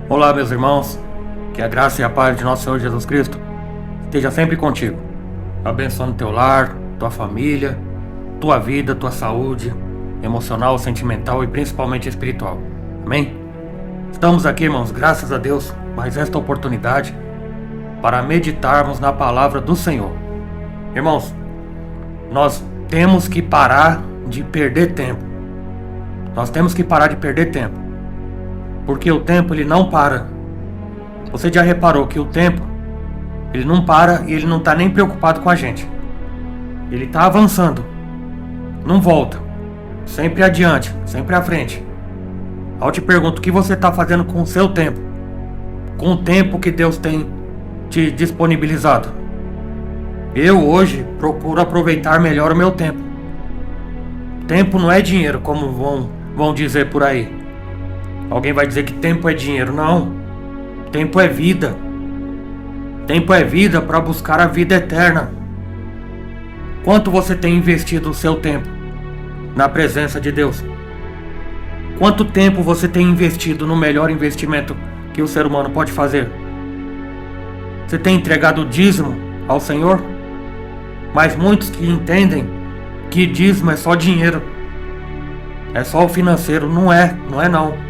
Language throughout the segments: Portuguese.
Olá, meus irmãos, que a graça e a paz de nosso Senhor Jesus Cristo esteja sempre contigo, abençoando teu lar, tua família, tua vida, tua saúde emocional, sentimental e principalmente espiritual. Amém? Estamos aqui, irmãos, graças a Deus, mais esta oportunidade para meditarmos na palavra do Senhor. Irmãos, nós temos que parar de perder tempo. Nós temos que parar de perder tempo. Porque o tempo, ele não para. Você já reparou que o tempo, ele não para e ele não está nem preocupado com a gente. Ele está avançando. Não volta. Sempre adiante, sempre à frente. Eu te pergunto, o que você está fazendo com o seu tempo? Com o tempo que Deus tem te disponibilizado? Eu hoje procuro aproveitar melhor o meu tempo. Tempo não é dinheiro, como vão dizer por aí. Alguém vai dizer que tempo é dinheiro. Não. Tempo é vida. Tempo é vida para buscar a vida eterna. Quanto você tem investido o seu tempo na presença de Deus? Quanto tempo você tem investido no melhor investimento que o ser humano pode fazer? Você tem entregado o dízimo ao Senhor? Mas muitos que entendem que dízimo é só dinheiro, é só o financeiro. Não é não.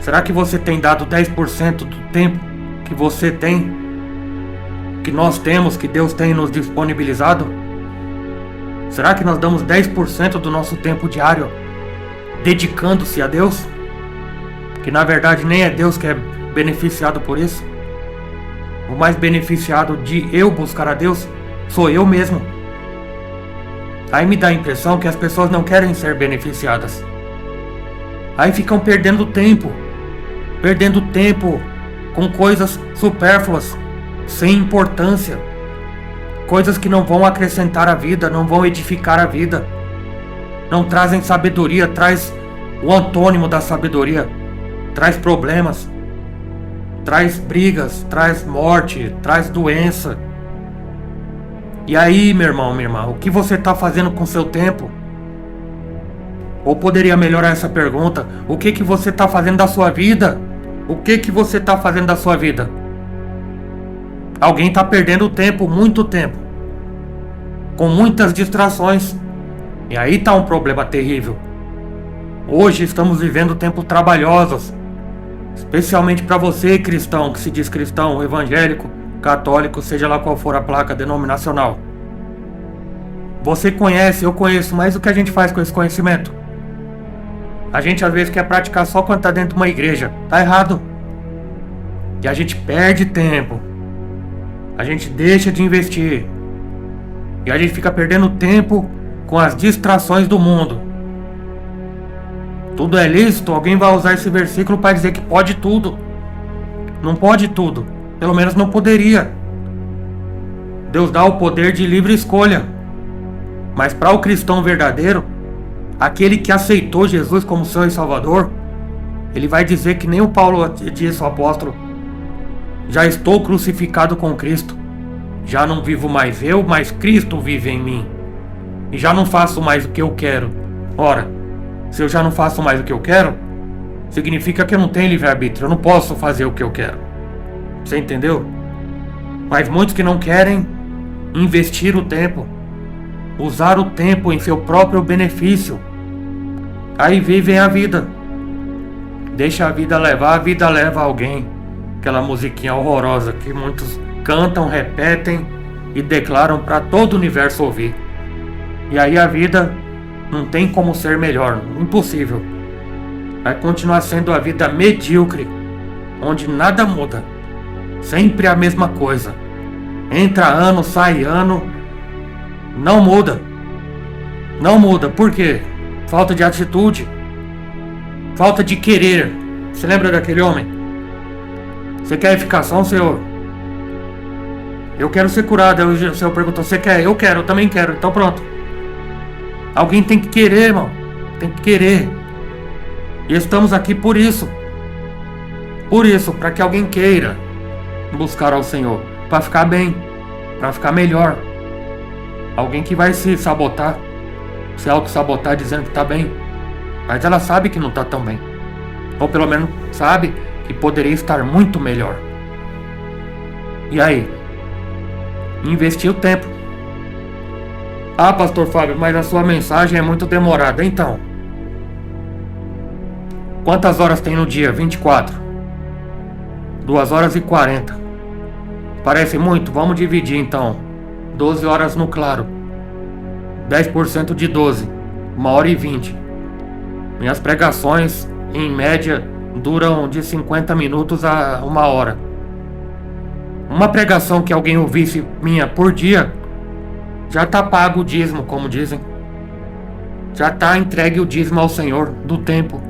Será que você tem dado 10% do tempo que você tem, que nós temos, que Deus tem nos disponibilizado? Será que nós damos 10% do nosso tempo diário dedicando-se a Deus? Que na verdade nem é Deus que é beneficiado por isso. O mais beneficiado de eu buscar a Deus sou eu mesmo. Aí me dá a impressão que as pessoas não querem ser beneficiadas. Aí ficam perdendo tempo com coisas supérfluas, sem importância, coisas que não vão acrescentar a vida, não vão edificar a vida, não trazem sabedoria, traz o antônimo da sabedoria, traz problemas, traz brigas, traz morte, traz doença. E aí, meu irmão, minha irmã, o que você está fazendo com o seu tempo? Ou poderia melhorar essa pergunta: o que você está fazendo da sua vida? O que você está fazendo da sua vida? Alguém está perdendo tempo, muito tempo, com muitas distrações. E aí está um problema terrível. Hoje estamos vivendo tempos trabalhosos, especialmente para você, cristão, que se diz cristão, evangélico, católico, seja lá qual for a placa denominacional. Você conhece, eu conheço, mas o que a gente faz com esse conhecimento? A gente às vezes quer praticar só quando está dentro de uma igreja. Tá errado. E a gente perde tempo. A gente deixa de investir. E a gente fica perdendo tempo com as distrações do mundo. Tudo é lícito? Alguém vai usar esse versículo para dizer que pode tudo. Não pode tudo. Pelo menos não poderia. Deus dá o poder de livre escolha. Mas para o cristão verdadeiro, aquele que aceitou Jesus como Senhor e Salvador, ele vai dizer que nem o Paulo disse, o apóstolo: já estou crucificado com Cristo. Já não vivo mais eu, mas Cristo vive em mim. E já não faço mais o que eu quero. Ora, se eu já não faço mais o que eu quero, significa que eu não tenho livre-arbítrio. Eu não posso fazer o que eu quero. Você entendeu? Mas muitos que não querem investir o tempo, usar o tempo em seu próprio benefício, aí vivem a vida. Deixa a vida levar, a vida leva alguém. Aquela musiquinha horrorosa que muitos cantam, repetem e declaram para todo o universo ouvir. E aí a vida não tem como ser melhor, impossível. Vai continuar sendo a vida medíocre, onde nada muda, sempre a mesma coisa. Entra ano, sai ano, não muda. Não muda, por quê? Falta de atitude, falta de querer. Você lembra daquele homem? Você quer edificação, Senhor? Eu quero ser curado. Aí o Senhor perguntou: você quer? Eu quero, eu também quero. Então pronto. Alguém tem que querer, irmão. Tem que querer. E estamos aqui por isso. Por isso, para que alguém queira buscar ao Senhor, para ficar bem, para ficar melhor. Alguém que vai se sabotar, se auto-sabotar dizendo que está bem, mas ela sabe que não está tão bem. Ou pelo menos sabe que poderia estar muito melhor. E aí? Investi o tempo. Ah, pastor Fábio, mas a sua mensagem é muito demorada. Então, quantas horas tem no dia? 24. 2 horas e 40. Parece muito? Vamos dividir então. 12 horas no claro. 10% de 12. 1 hora e 20. Minhas pregações, em média, duram de 50 minutos a 1 hora. Uma pregação que alguém ouvisse minha por dia, já tá pago o dízimo, como dizem. Já tá entregue o dízimo ao Senhor do tempo.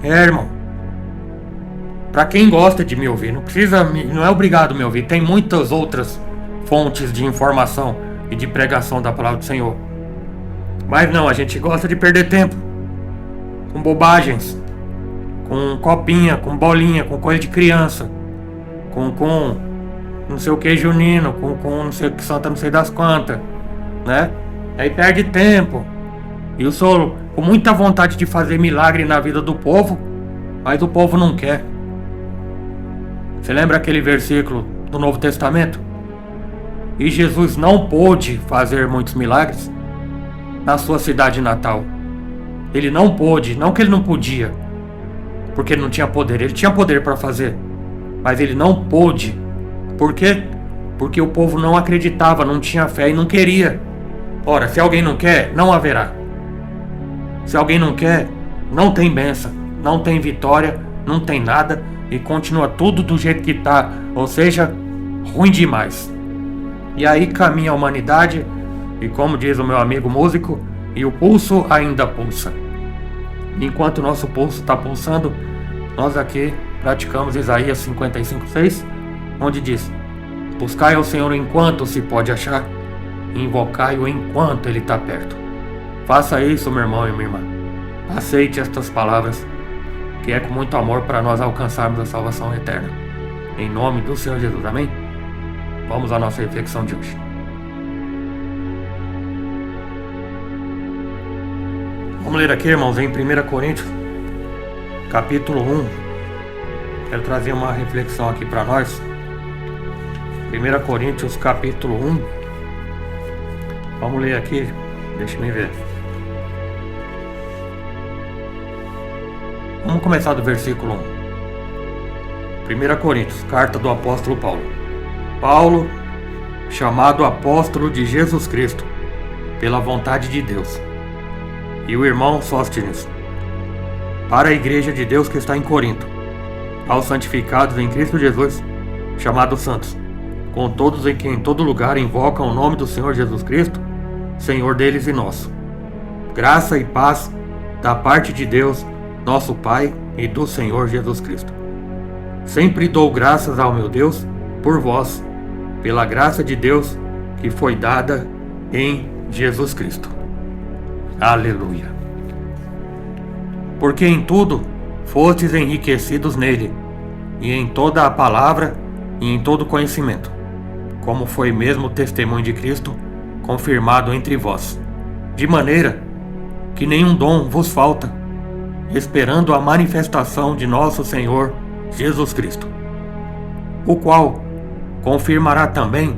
Irmão. Pra quem gosta de me ouvir, não é obrigado me ouvir. Tem muitas outras fontes de informação e de pregação da palavra do Senhor. Mas não, a gente gosta de perder tempo com bobagens, com copinha, com bolinha, com coisa de criança, com não sei o que junino, com não sei o que santa não sei das quantas, né? Aí perde tempo. E eu sou com muita vontade de fazer milagre na vida do povo, mas o povo não quer. Você lembra aquele versículo do Novo Testamento? E Jesus não pôde fazer muitos milagres na sua cidade natal. Ele não pôde, não que ele não podia, porque ele não tinha poder. Ele tinha poder para fazer, mas ele não pôde. Por quê? Porque o povo não acreditava, não tinha fé e não queria. Ora, se alguém não quer, não haverá. Se alguém não quer, não tem bênção, não tem vitória, não tem nada e continua tudo do jeito que tá, ou seja, ruim demais. E aí caminha a humanidade e, como diz o meu amigo músico, e o pulso ainda pulsa. Enquanto o nosso pulso está pulsando, nós aqui praticamos Isaías 55:6, onde diz: buscai ao Senhor enquanto se pode achar, invocai-o enquanto ele está perto. Faça isso, meu irmão e minha irmã. Aceite estas palavras, que é com muito amor para nós alcançarmos a salvação eterna. Em nome do Senhor Jesus, amém? Vamos à nossa reflexão de hoje. Vamos ler aqui, irmãos, em 1 Coríntios, capítulo 1. Quero trazer uma reflexão aqui para nós. 1 Coríntios, capítulo 1. Vamos ler aqui, deixa eu ver. Vamos começar do versículo 1. 1 Coríntios, carta do apóstolo Paulo. Paulo, chamado apóstolo de Jesus Cristo, pela vontade de Deus, e o irmão Sóstenes, para a igreja de Deus que está em Corinto, aos santificados em Cristo Jesus, chamados santos, com todos em quem em todo lugar invocam o nome do Senhor Jesus Cristo, Senhor deles e nosso. Graça e paz da parte de Deus, nosso Pai, e do Senhor Jesus Cristo. Sempre dou graças ao meu Deus por vós, pela graça de Deus que foi dada em Jesus Cristo. Aleluia. Porque em tudo fostes enriquecidos nele, e em toda a palavra e em todo conhecimento, como foi mesmo o testemunho de Cristo confirmado entre vós, de maneira que nenhum dom vos falta, esperando a manifestação de nosso Senhor Jesus Cristo, o qual confirmará também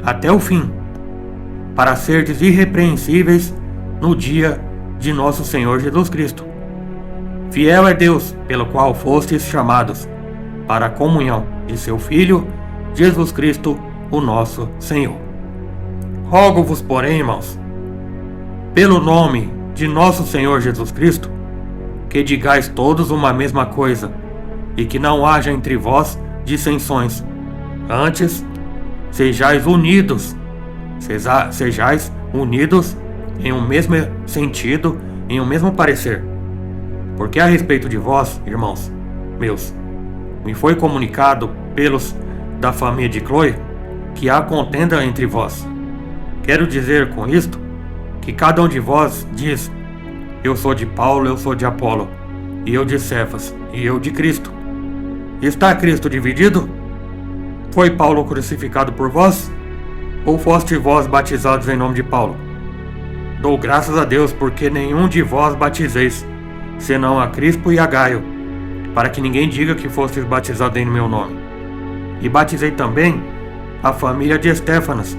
até o fim, para serdes irrepreensíveis no dia de nosso Senhor Jesus Cristo. Fiel é Deus, pelo qual fostes chamados para a comunhão de seu Filho, Jesus Cristo, o nosso Senhor. Rogo-vos, porém, irmãos, pelo nome de nosso Senhor Jesus Cristo, que digais todos uma mesma coisa, e que não haja entre vós dissensões. Antes, sejais unidos em um mesmo sentido, em um mesmo parecer. Porque a respeito de vós, irmãos meus, me foi comunicado pelos da família de Cloe que há contenda entre vós. Quero dizer com isto que cada um de vós diz: eu sou de Paulo, eu sou de Apolo, e eu de Cefas, e eu de Cristo. Está Cristo dividido? Foi Paulo crucificado por vós? Ou foste vós batizados em nome de Paulo? Dou graças a Deus porque nenhum de vós batizeis, senão a Crispo e a Gaio, para que ninguém diga que fostes batizados em meu nome. E batizei também a família de Estéfanas.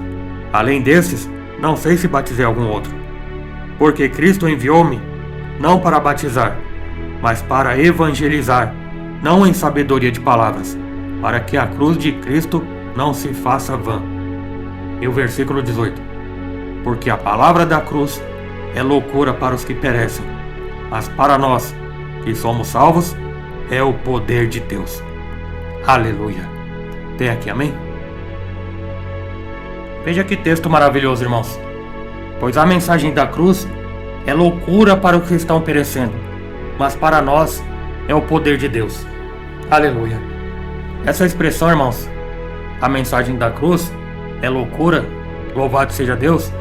Além desses, não sei se batizei algum outro. Porque Cristo enviou-me, não para batizar, mas para evangelizar, não em sabedoria de palavras, para que a cruz de Cristo não se faça vã. E o versículo 18. Porque a palavra da cruz é loucura para os que perecem, mas para nós, que somos salvos, é o poder de Deus. Aleluia. Tem aqui, amém? Veja que texto maravilhoso, irmãos. Pois a mensagem da cruz é loucura para os que estão perecendo, mas para nós é o poder de Deus. Aleluia. Essa expressão, irmãos, a mensagem da cruz é loucura, louvado seja Deus,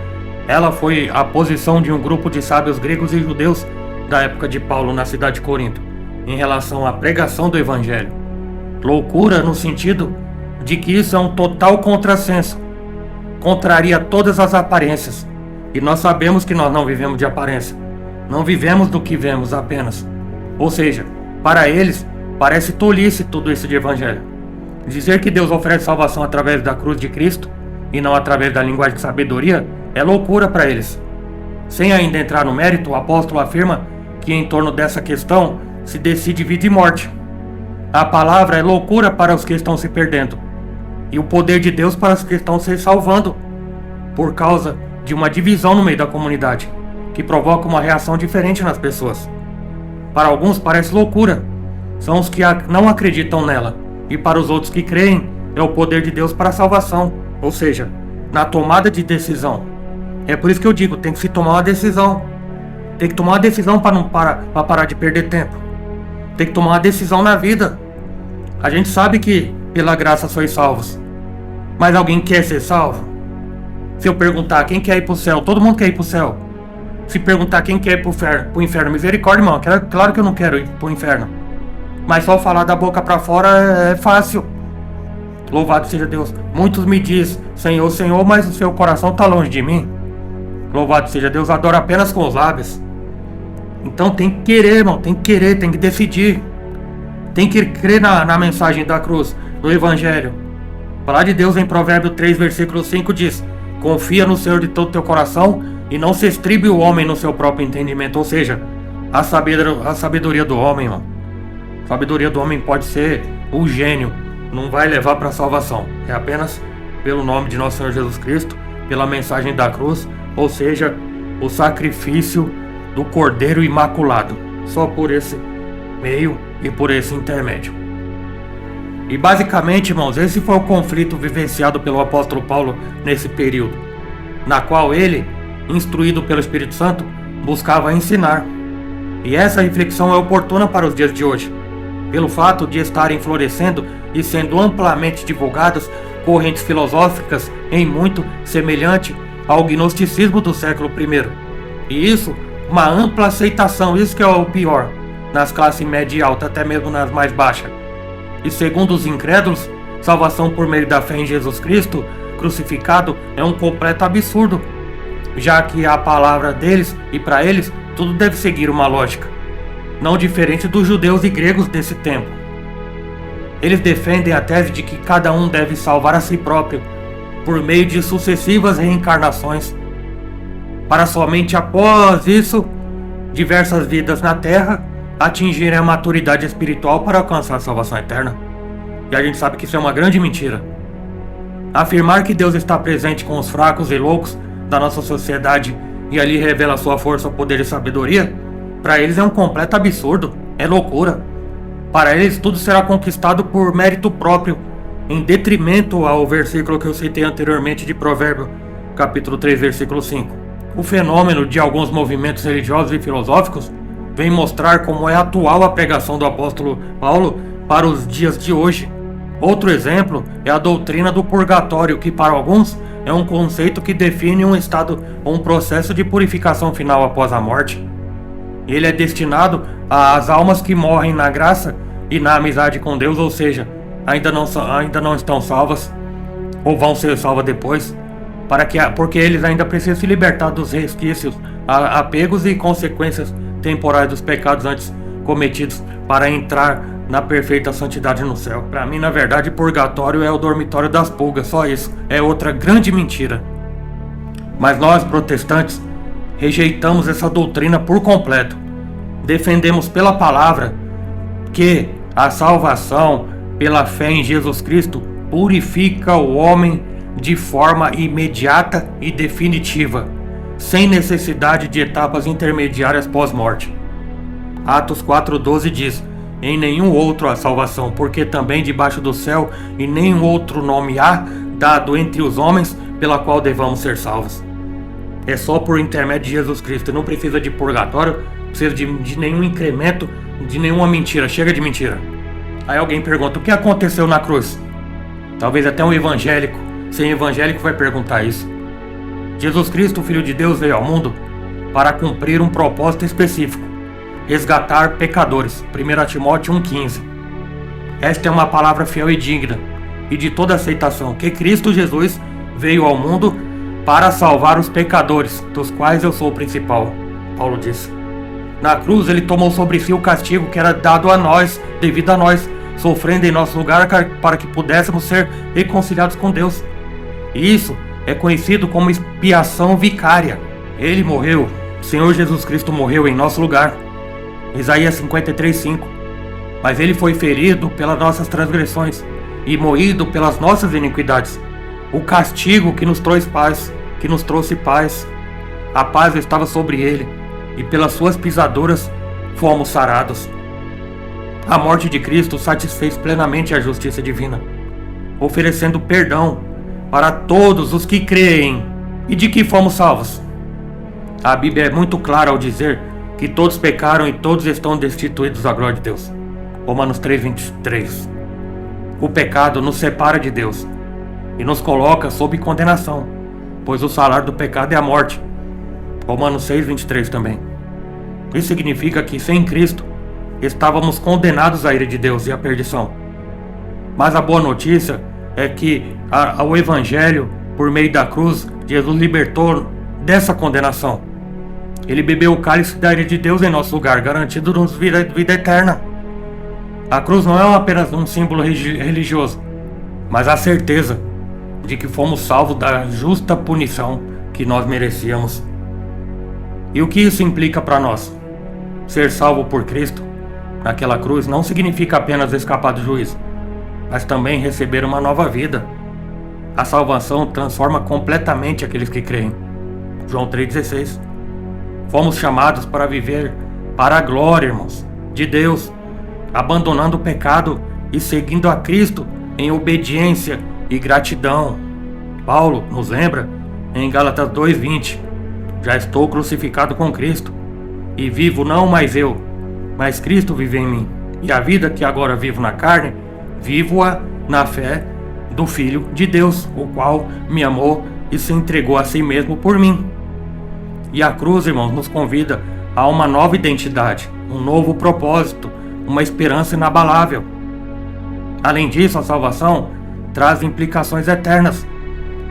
ela foi a posição de um grupo de sábios gregos e judeus da época de Paulo na cidade de Corinto, em relação à pregação do Evangelho. Loucura no sentido de que isso é um total contrassenso, contraria todas as aparências, e nós sabemos que nós não vivemos de aparência, não vivemos do que vemos apenas. Ou seja, para eles, parece tolice tudo isso de Evangelho. Dizer que Deus oferece salvação através da cruz de Cristo, e não através da linguagem de sabedoria, é loucura para eles. Sem ainda entrar no mérito, o apóstolo afirma que em torno dessa questão se decide vida e morte. A palavra é loucura para os que estão se perdendo, e o poder de Deus para os que estão se salvando, por causa de uma divisão no meio da comunidade, que provoca uma reação diferente nas pessoas. Para alguns parece loucura, são os que não acreditam nela, e para os outros que creem, é o poder de Deus para a salvação, ou seja, na tomada de decisão. É por isso que eu digo, tem que se tomar uma decisão. Tem que tomar uma decisão para parar de perder tempo. Tem que tomar uma decisão na vida. A gente sabe que pela graça sois salvos, mas alguém quer ser salvo? Se eu perguntar quem quer ir para o céu, todo mundo quer ir para o céu. Se perguntar quem quer ir para o inferno, misericórdia, irmão, claro que eu não quero ir para o inferno. Mas só falar da boca para fora é fácil. Louvado seja Deus. Muitos me dizem, Senhor, Senhor, mas o seu coração está longe de mim. Louvado seja Deus, adoro apenas com os lábios. Então tem que querer, irmão, tem que querer, tem que decidir. Tem que crer na mensagem da cruz, no Evangelho. Falar de Deus em Provérbios 3, versículo 5 diz: confia no Senhor de todo o teu coração e não se estribe o homem no seu próprio entendimento. Ou seja, a sabedoria do homem, irmão. A sabedoria do homem pode ser o gênio, não vai levar para a salvação. É apenas pelo nome de nosso Senhor Jesus Cristo, pela mensagem da cruz, ou seja, o sacrifício do Cordeiro Imaculado. Só por esse meio e por esse intermédio. E basicamente, irmãos, esse foi o conflito vivenciado pelo apóstolo Paulo nesse período, na qual ele, instruído pelo Espírito Santo, buscava ensinar. E essa reflexão é oportuna para os dias de hoje, pelo fato de estarem florescendo e sendo amplamente divulgadas correntes filosóficas em muito semelhante ao gnosticismo do século I. E isso, uma ampla aceitação, isso que é o pior, nas classes média e alta, até mesmo nas mais baixas. E segundo os incrédulos, salvação por meio da fé em Jesus Cristo crucificado é um completo absurdo, já que a palavra deles e para eles tudo deve seguir uma lógica, não diferente dos judeus e gregos desse tempo. Eles defendem a tese de que cada um deve salvar a si próprio por meio de sucessivas reencarnações, para somente após isso, diversas vidas na Terra atingirem a maturidade espiritual para alcançar a salvação eterna. E a gente sabe que isso é uma grande mentira. Afirmar que Deus está presente com os fracos e loucos da nossa sociedade e ali revela sua força, poder e sabedoria, para eles é um completo absurdo, é loucura. Para eles tudo será conquistado por mérito próprio, em detrimento ao versículo que eu citei anteriormente de Provérbios, capítulo 3, versículo 5. O fenômeno de alguns movimentos religiosos e filosóficos vem mostrar como é atual a pregação do apóstolo Paulo para os dias de hoje. Outro exemplo é a doutrina do purgatório, que para alguns é um conceito que define um estado ou um processo de purificação final após a morte. Ele é destinado às almas que morrem na graça e na amizade com Deus, ou seja, ainda não estão salvas ou vão ser salvas depois, porque eles ainda precisam se libertar dos resquícios, apegos e consequências temporais dos pecados antes cometidos para entrar na perfeita santidade no céu. Para mim, na verdade, purgatório é o dormitório das pulgas, só isso. É outra grande mentira. Mas nós, protestantes, rejeitamos essa doutrina por completo. Defendemos pela palavra que a salvação pela fé em Jesus Cristo purifica o homem de forma imediata e definitiva, sem necessidade de etapas intermediárias pós-morte. Atos 4,12 diz: em nenhum outro há salvação, porque também debaixo do céu e nenhum outro nome há dado entre os homens pela qual devamos ser salvos. É só por intermédio de Jesus Cristo, não precisa de purgatório, não precisa de nenhum incremento, de nenhuma mentira, chega de mentira. Aí alguém pergunta, o que aconteceu na cruz? Talvez até um evangélico, sem evangélico vai perguntar isso. Jesus Cristo, Filho de Deus, veio ao mundo para cumprir um propósito específico: resgatar pecadores. 1 Timóteo 1,15. Esta é uma palavra fiel e digna, e de toda aceitação, que Cristo Jesus veio ao mundo para salvar os pecadores, dos quais eu sou o principal. Paulo disse. Na cruz ele tomou sobre si o castigo que era dado a nós, devido a nós, sofrendo em nosso lugar para que pudéssemos ser reconciliados com Deus. E isso é conhecido como expiação vicária. Ele morreu, o Senhor Jesus Cristo morreu em nosso lugar. Isaías 53:5. Mas ele foi ferido pelas nossas transgressões e moído pelas nossas iniquidades. O castigo que nos trouxe paz, a paz estava sobre ele, e pelas suas pisaduras fomos sarados. A morte de Cristo satisfez plenamente a justiça divina, oferecendo perdão para todos os que creem. E de que fomos salvos? A Bíblia é muito clara ao dizer que todos pecaram e todos estão destituídos da glória de Deus. Romanos 3:23. O pecado nos separa de Deus e nos coloca sob condenação, pois o salário do pecado é a morte. Romanos 6:23 também. Isso significa que sem Cristo estávamos condenados à ira de Deus e à perdição. Mas a boa notícia é que ao Evangelho, por meio da cruz, Jesus libertou dessa condenação. Ele bebeu o cálice da ira de Deus em nosso lugar, garantindo-nos vida eterna. A cruz não é apenas um símbolo religioso, mas a certeza de que fomos salvos da justa punição que nós merecíamos. E o que isso implica para nós? Ser salvo por Cristo naquela cruz não significa apenas escapar do juízo, mas também receber uma nova vida. A salvação transforma completamente aqueles que creem. João 3,16. Fomos chamados para viver para a glória, irmãos, de Deus, abandonando o pecado e seguindo a Cristo em obediência e gratidão. Paulo nos lembra em Gálatas 2:20: já estou crucificado com Cristo, e vivo não mais eu, mas Cristo vive em mim. E a vida que agora vivo na carne, vivo-a na fé do Filho de Deus, o qual me amou e se entregou a si mesmo por mim. E a cruz, irmãos, nos convida a uma nova identidade, um novo propósito, uma esperança inabalável. Além disso, a salvação traz implicações eternas.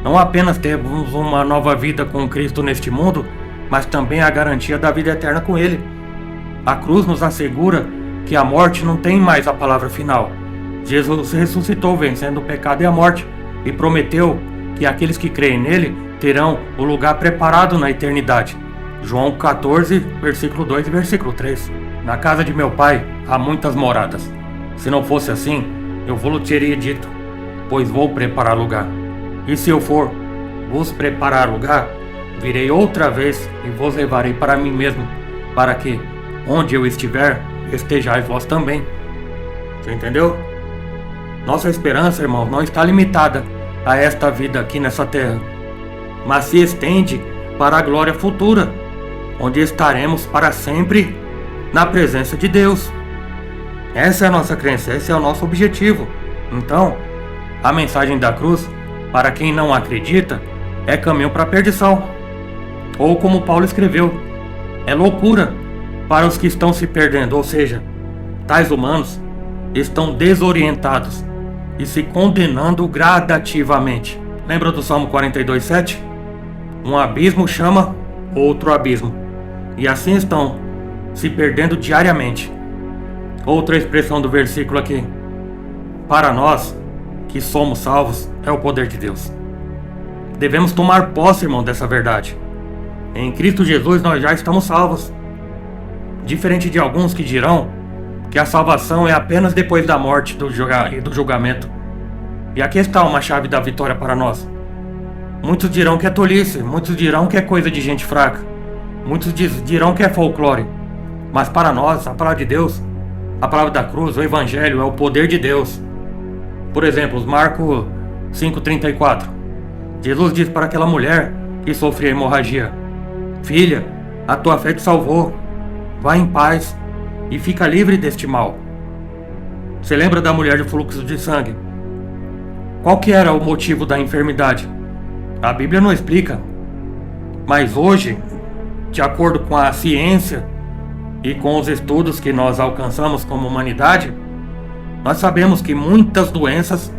Não apenas temos uma nova vida com Cristo neste mundo, mas também a garantia da vida eterna com Ele. A cruz nos assegura que a morte não tem mais a palavra final. Jesus ressuscitou vencendo o pecado e a morte, e prometeu que aqueles que creem nele terão o lugar preparado na eternidade. João 14, versículo 2 e versículo 3. Na casa de meu pai há muitas moradas. Se não fosse assim, eu vou-lhe teria dito, pois vou preparar lugar. E se eu for vos preparar lugar, virei outra vez e vos levarei para mim mesmo, para que, onde eu estiver, estejais vós também. Você entendeu? Nossa esperança, irmãos, não está limitada a esta vida aqui nessa terra, mas se estende para a glória futura, onde estaremos para sempre na presença de Deus. Essa é a nossa crença, esse é o nosso objetivo. Então, a mensagem da cruz, para quem não acredita, é caminho para a perdição. Ou como Paulo escreveu, é loucura para os que estão se perdendo, ou seja, tais humanos estão desorientados e se condenando gradativamente. Lembra do Salmo 42:7? Um abismo chama outro abismo, e assim estão se perdendo diariamente. Outra expressão do versículo aqui: para nós que somos salvos é o poder de Deus. Devemos tomar posse, irmão, dessa verdade. Em Cristo Jesus nós já estamos salvos. Diferente de alguns que dirão que a salvação é apenas depois da morte e do julgamento. E aqui está uma chave da vitória para nós. Muitos dirão que é tolice, muitos dirão que é coisa de gente fraca, muitos dirão que é folclore. Mas para nós, a palavra de Deus, a palavra da cruz, o Evangelho é o poder de Deus. Por exemplo, Marcos 5,34. Jesus diz para aquela mulher que sofria hemorragia: filha, a tua fé te salvou. Vá em paz e fica livre deste mal. Você lembra da mulher de fluxo de sangue? Qual que era o motivo da enfermidade? A Bíblia não explica. Mas hoje, de acordo com a ciência e com os estudos que nós alcançamos como humanidade, nós sabemos que muitas doenças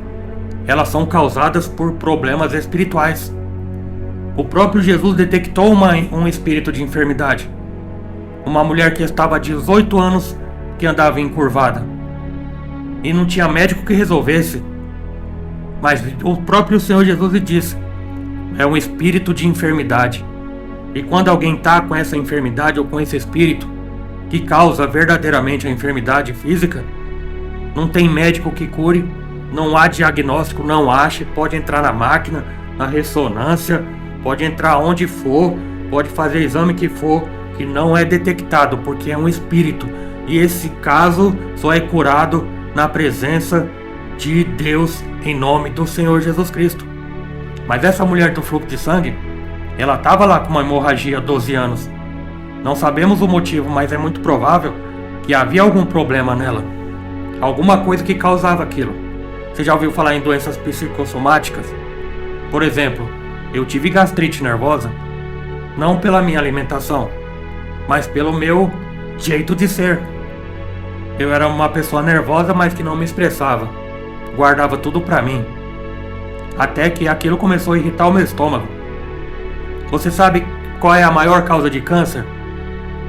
elas são causadas por problemas espirituais. O próprio Jesus detectou um espírito de enfermidade. Uma mulher que estava há 18 anos que andava encurvada. E não tinha médico que resolvesse. Mas o próprio Senhor Jesus lhe disse: é um espírito de enfermidade. E quando alguém está com essa enfermidade ou com esse espírito que causa verdadeiramente a enfermidade física, não tem médico que cure, não há diagnóstico, não ache, pode entrar na máquina, na ressonância, pode entrar onde for, pode fazer exame que for, que não é detectado, porque é um espírito. E esse caso só é curado na presença de Deus, em nome do Senhor Jesus Cristo. Mas essa mulher do fluxo de sangue, ela estava lá com uma hemorragia há 12 anos. Não sabemos o motivo, mas é muito provável que havia algum problema nela. Alguma coisa que causava aquilo. Você já ouviu falar em doenças psicossomáticas? Por exemplo, eu tive gastrite nervosa, não pela minha alimentação, mas pelo meu jeito de ser. Eu era uma pessoa nervosa, mas que não me expressava. Guardava tudo pra mim. Até que aquilo começou a irritar o meu estômago. Você sabe qual é a maior causa de câncer?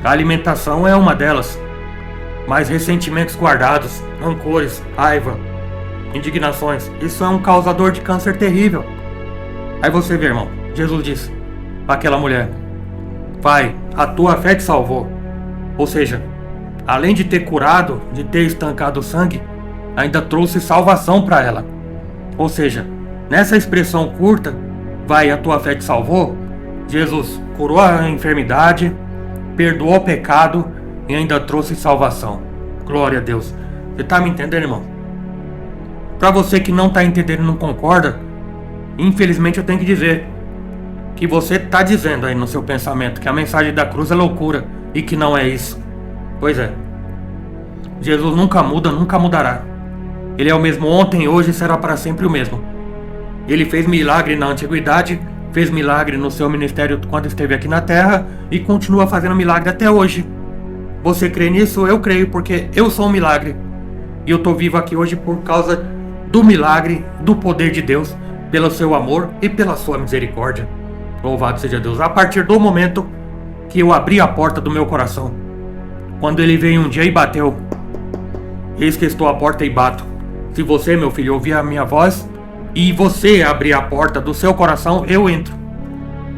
A alimentação é uma delas. Mas ressentimentos guardados, rancores, raiva, indignações, isso é um causador de câncer terrível. Aí você vê, irmão, Jesus disse para aquela mulher: vai, a tua fé te salvou. Ou seja, além de ter curado, de ter estancado o sangue, ainda trouxe salvação para ela. Ou seja, nessa expressão curta, vai, a tua fé te salvou, Jesus curou a enfermidade, perdoou o pecado e ainda trouxe salvação. Glória a Deus. Você está me entendendo, irmão? Para você que não está entendendo e não concorda, infelizmente eu tenho que dizer que você está dizendo aí no seu pensamento que a mensagem da cruz é loucura e que não é isso. Pois é. Jesus nunca muda, nunca mudará. Ele é o mesmo ontem, hoje e será para sempre o mesmo. Ele fez milagre na antiguidade, fez milagre no seu ministério quando esteve aqui na terra e continua fazendo milagre até hoje. Você crê nisso? Eu creio, porque eu sou um milagre. E eu estou vivo aqui hoje por causa do milagre, do poder de Deus, pelo seu amor e pela sua misericórdia. Louvado seja Deus. A partir do momento que eu abri a porta do meu coração, quando ele veio um dia e bateu: eis que estou à porta e bato. Se você, meu filho, ouvir a minha voz e você abrir a porta do seu coração, eu entro.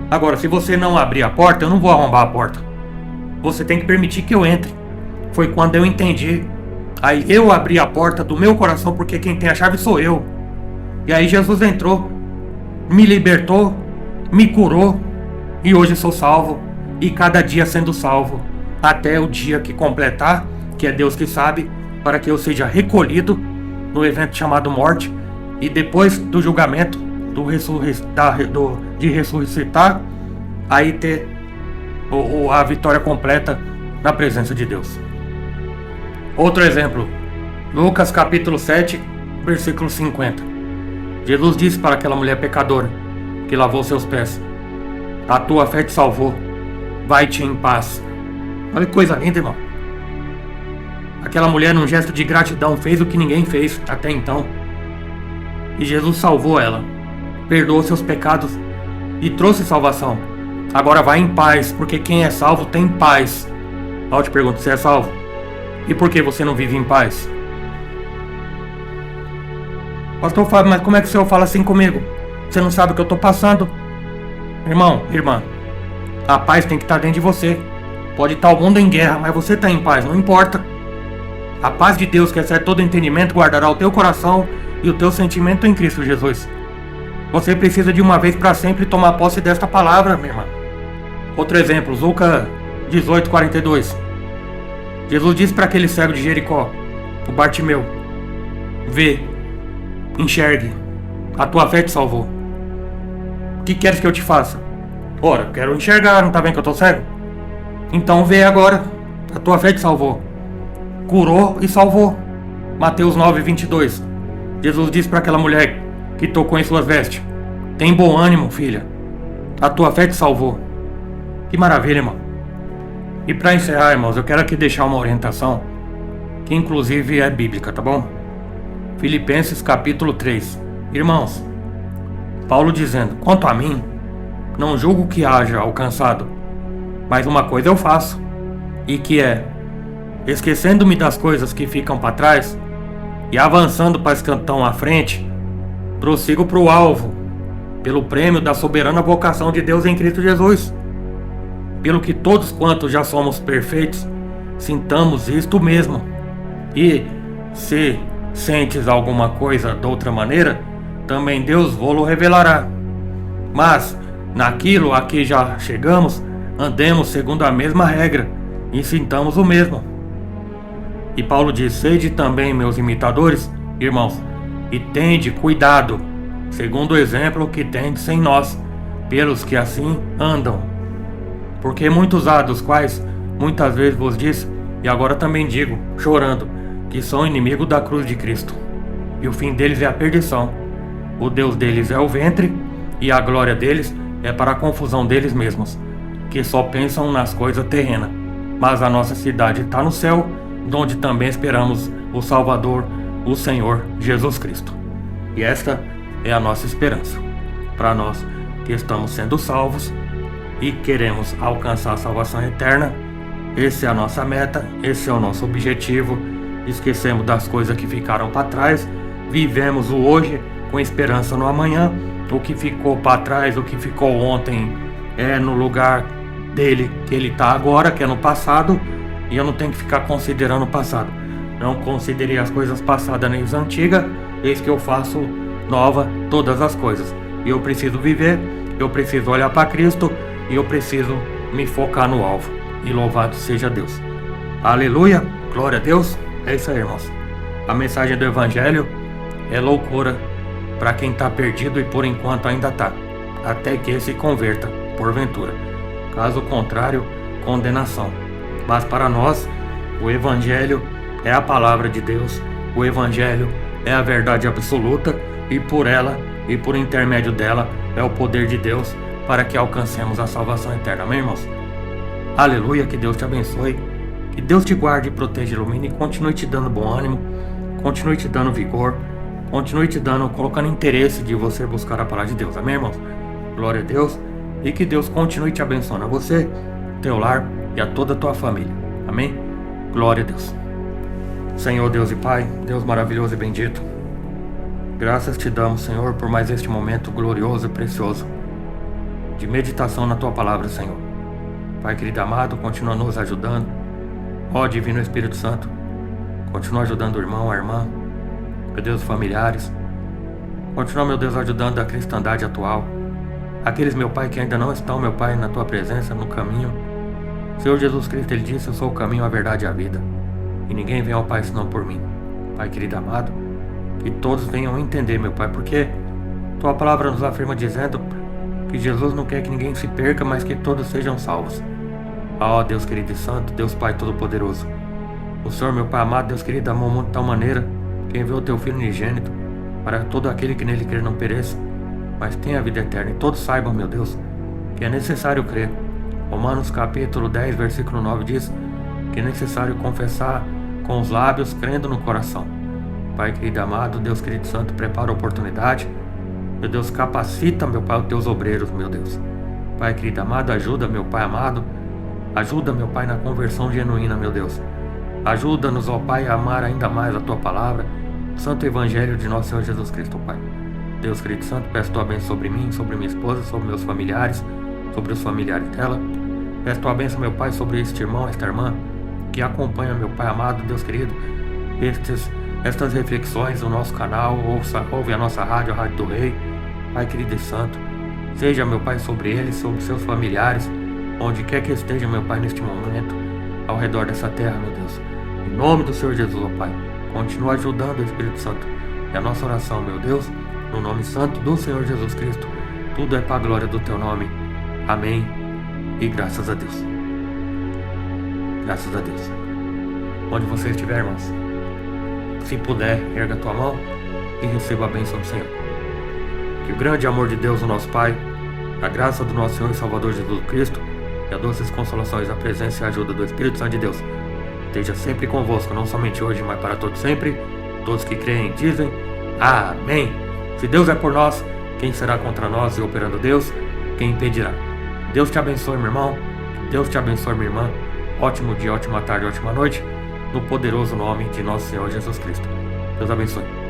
Agora, se você não abrir a porta, eu não vou arrombar a porta. Você tem que permitir que eu entre. Foi quando eu entendi. Aí eu abri a porta do meu coração, porque quem tem a chave sou eu. E aí Jesus entrou, me libertou, me curou, e hoje sou salvo, e cada dia sendo salvo, até o dia que completar, que é Deus que sabe, para que eu seja recolhido no evento chamado morte, e depois do julgamento, de ressuscitar, aí ter a vitória completa na presença de Deus. Outro exemplo, Lucas capítulo 7, versículo 50. Jesus disse para aquela mulher pecadora que lavou seus pés: a tua fé te salvou, vai-te em paz. Olha que coisa linda, irmão. Aquela mulher, num gesto de gratidão, fez o que ninguém fez até então. E Jesus salvou ela, perdoou seus pecados e trouxe salvação. Agora vai em paz, porque quem é salvo tem paz. Eu te pergunto, você é salvo? E por que você não vive em paz? Pastor Fábio, mas como é que o senhor fala assim comigo? Você não sabe o que eu tô passando? Irmão, irmã, a paz tem que estar dentro de você. Pode estar o mundo em guerra, mas você está em paz, não importa. A paz de Deus, que excede todo entendimento, guardará o teu coração e o teu sentimento em Cristo Jesus. Você precisa de uma vez para sempre tomar posse desta palavra, minha irmã. Outro exemplo, Lucas 18:42. Jesus disse para aquele cego de Jericó, o Bartimeu: vê, enxergue, a tua fé te salvou. O que queres que eu te faça? Ora, quero enxergar, não tá vendo que eu tô cego? Então vê agora, a tua fé te salvou. Curou e salvou. Mateus 9:22. Jesus disse para aquela mulher que tocou em suas vestes: tem bom ânimo, filha, a tua fé te salvou. Que maravilha, irmão. E para encerrar, irmãos, eu quero aqui deixar uma orientação que inclusive é bíblica, tá bom? Filipenses capítulo 3. Irmãos, Paulo dizendo: quanto a mim, não julgo que haja alcançado, mas uma coisa eu faço, e que é, esquecendo-me das coisas que ficam para trás e avançando para as que estão à frente, prossigo para o alvo, pelo prêmio da soberana vocação de Deus em Cristo Jesus. Pelo que todos quantos já somos perfeitos, sintamos isto mesmo. E, se sentes alguma coisa de outra maneira, também Deus vô-lo revelará. Mas, naquilo a que já chegamos, andemos segundo a mesma regra, e sintamos o mesmo. E Paulo diz: sede também meus imitadores, irmãos, e tende cuidado, segundo o exemplo que tendes em nós, pelos que assim andam. Porque muitos há dos quais muitas vezes vos disse, e agora também digo, chorando, que são inimigos da cruz de Cristo. E o fim deles é a perdição. O Deus deles é o ventre, e a glória deles é para a confusão deles mesmos, que só pensam nas coisas terrenas. Mas a nossa cidade está no céu, donde também esperamos o Salvador, o Senhor Jesus Cristo. E esta é a nossa esperança, para nós que estamos sendo salvos e queremos alcançar a salvação eterna. Essa é a nossa meta, esse é o nosso objetivo. Esquecemos das coisas que ficaram para trás, vivemos o hoje com esperança no amanhã. O que ficou para trás, o que ficou ontem é no lugar dele que ele está agora, que é no passado, e eu não tenho que ficar considerando o passado. Não considerei as coisas passadas nem as antigas, eis que eu faço nova todas as coisas. E eu preciso viver, eu preciso olhar para Cristo, e eu preciso me focar no alvo. E louvado seja Deus. Aleluia, glória a Deus. É isso aí, irmãos. A mensagem do Evangelho é loucura para quem está perdido e por enquanto ainda está, até que se converta, porventura. Caso contrário, condenação. Mas para nós, o Evangelho é a palavra de Deus, o Evangelho é a verdade absoluta, e por ela e por intermédio dela é o poder de Deus para que alcancemos a salvação eterna. Amém, irmãos? Aleluia, que Deus te abençoe, que Deus te guarde, proteja, ilumine e continue te dando bom ânimo, continue te dando vigor, continue te dando, colocando interesse de você buscar a palavra de Deus. Amém, irmãos? Glória a Deus, e que Deus continue te abençoando a você, teu lar e a toda a tua família. Amém? Glória a Deus. Senhor Deus e Pai, Deus maravilhoso e bendito, graças te damos, Senhor, por mais este momento glorioso e precioso de meditação na tua palavra, Senhor. Pai querido amado, continua nos ajudando. Ó Divino Espírito Santo, continua ajudando o irmão, a irmã, meu Deus, os familiares. Continua, meu Deus, ajudando a cristandade atual. Aqueles, meu Pai, que ainda não estão, meu Pai, na tua presença, no caminho. Senhor Jesus Cristo, Ele disse: eu sou o caminho, a verdade e a vida, e ninguém vem ao Pai senão por mim. Pai querido amado, que todos venham entender, meu Pai, porque tua palavra nos afirma dizendo que Jesus não quer que ninguém se perca, mas que todos sejam salvos. Ó Deus querido e santo, Deus Pai todo-poderoso, o Senhor, meu Pai amado, Deus querido, amou o mundo de tal maneira que enviou o teu Filho unigênito, para que todo aquele que nele crer não pereça, mas tenha a vida eterna. E todos saibam, meu Deus, que é necessário crer. Romanos capítulo 10, versículo 9 diz que é necessário confessar com os lábios, crendo no coração. Pai querido amado, Deus querido santo, prepara a oportunidade. Meu Deus, capacita, meu Pai, os teus obreiros, meu Deus. Pai querido amado, ajuda, meu Pai amado, Ajuda, meu Pai, na conversão genuína, meu Deus. Ajuda-nos, ó Pai, a amar ainda mais a Tua Palavra, o Santo Evangelho de nosso Senhor Jesus Cristo, Pai. Deus querido Santo, peço Tua bênção sobre mim, sobre minha esposa, sobre meus familiares, sobre os familiares dela. Peço Tua bênção, meu Pai, sobre este irmão, esta irmã, que acompanha, meu Pai amado, Deus querido, estas reflexões no nosso canal, ouve a nossa rádio, a Rádio do Rei. Pai querido e santo, seja, meu Pai, sobre eles, sobre seus familiares, onde quer que esteja, meu Pai, neste momento, ao redor dessa terra, meu Deus. Em nome do Senhor Jesus, ó Pai, continua ajudando o Espírito Santo. E a nossa oração, meu Deus, no nome santo do Senhor Jesus Cristo, tudo é para a glória do Teu nome. Amém. E graças a Deus. Graças a Deus. Onde você estiver, irmãos, se puder, erga a tua mão e receba a bênção do Senhor. Que o grande amor de Deus, o nosso Pai, a graça do nosso Senhor e Salvador Jesus Cristo e as doces consolações, a presença e a ajuda do Espírito Santo de Deus esteja sempre convosco, não somente hoje, mas para todos sempre. Todos que creem dizem amém. Se Deus é por nós, quem será contra nós? E operando Deus, quem impedirá? Deus te abençoe, meu irmão. Deus te abençoe, minha irmã. Ótimo dia, ótima tarde, ótima noite, no poderoso nome de nosso Senhor Jesus Cristo. Deus abençoe.